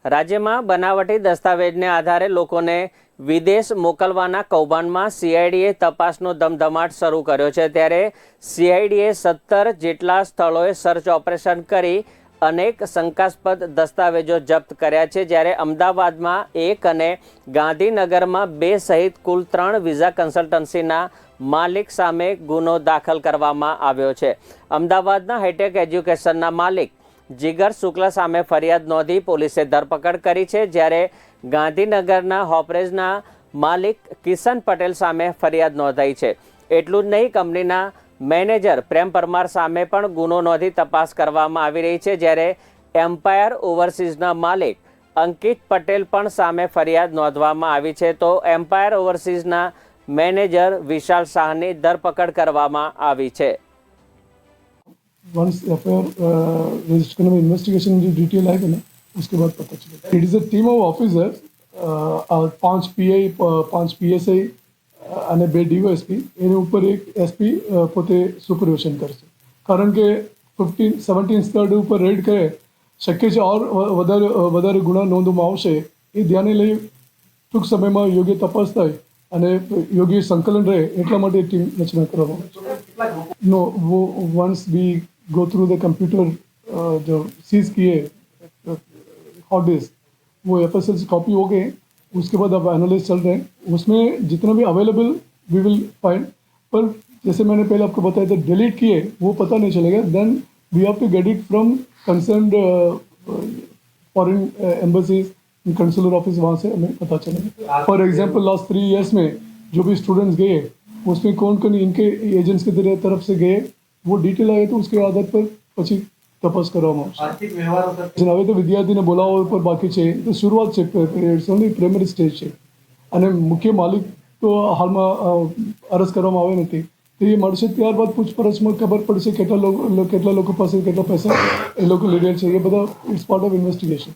રાજ્યમાં બનાવટી દસ્તાવેજને આધારે લોકોને વિદેશ મોકલવાના કૌભાંડમાં સીઆઈડીએ તપાસનો ધમધમાટ શરૂ કર્યો છે। ત્યારે સીઆઈડીએ 17 જેટલા સ્થળોએ સર્ચ ઓપરેશન કરી અનેક શંકાસ્પદ દસ્તાવેજો જપ્ત કર્યા છે। જ્યારે અમદાવાદમાં 1 અને ગાંધીનગરમાં 2 સહિત કુલ 3 વિઝા કન્સલ્ટન્સીના માલિક સામે ગુનો દાખલ કરવામાં આવ્યો છે। અમદાવાદના હાઈટેક એજ્યુકેશનના માલિક જીગર શુક્લ સામે ફરિયાદ નોંધી પોલીસે ધરપકડ કરી છે। જ્યારે ગાંધીનગરના હોપરેજના માલિક કિશન પટેલ સામે ફરિયાદ નોંધાઈ છે। એટલું જ નહીં, કંપનીના મેનેજર પ્રેમ પરમાર સામે પણ ગુનો નોંધી તપાસ કરવામાં આવી રહી છે। જ્યારે એમ્પાયર ઓવરસીઝના માલિક અંકિત પટેલ પણ સામે ફરિયાદ નોંધવામાં આવી છે। તો એમ્પાયર ઓવરસીઝના મેનેજર વિશાલ શાહની ધરપકડ કરવામાં આવી છે। वंस एफआईआर रजिस्टर करने में इन्वेस्टिगेशन जो डिटेल आएगा ना उसके बाद पता चलेगा। It is a team of officers 5 pi 5 PSI અને 2 ડીવાયએસપી એની ઉપર એક એસપી પોતે સુપરવિઝન કરશે। કારણ કે 17 સ્થળ ઉપર રેડ કરે શક્ય છે ઓર વધારે ગુના નોંધવામાં આવશે। એ ધ્યાને લઈ ટૂંક સમયમાં યોગ્ય તપાસ થાય અને યોગ્ય સંકલન રહે એટલા માટે ટીમ રચના કરવામાં આવે છે। नो वो once we go through the computer जो सीज किए हॉट डिस्क वो एफएसएल कॉपी हो गए। उसके बाद अब एनालिसिस चल रहे हैं, उसमें जितना भी अवेलेबल वी विल फाइंड। पर जैसे मैंने पहले आपको बताया था डिलीट किए वो पता नहीं चलेगा। Then we have to get it from concerned foreign embassies consular office, वहाँ से हमें पता चलेगा। फॉर एग्जाम्पल लास्ट 3 ईयर्स में जो भी स्टूडेंट्स गए उसमें कौन कौन इनके एजेंट्स के तरफ से गए वो डिटेल आए तो उसके आधार पर પછી તપાસ કરવામાં આવશે। આર્થિક વ્યવહારો હવે તો વિદ્યાર્થીને બોલાવવા પર બાકી છે, તો શરૂઆત છે, ઇટ્સ ઓનલી પ્રાઇમરી સ્ટેજ છે અને મુખ્ય માલિક તો હાલમાં અરજ કરવામાં આવે નથી। તો એ મળશે ત્યારબાદ પૂછપરછમાં ખબર પડશે કેટલા લોકો પાસે કેટલા પૈસા એ લોકો લીધેલ છે। એ બધા ઇટ્સ પાર્ટ ઓફ ઇન્વેસ્ટિગેશન।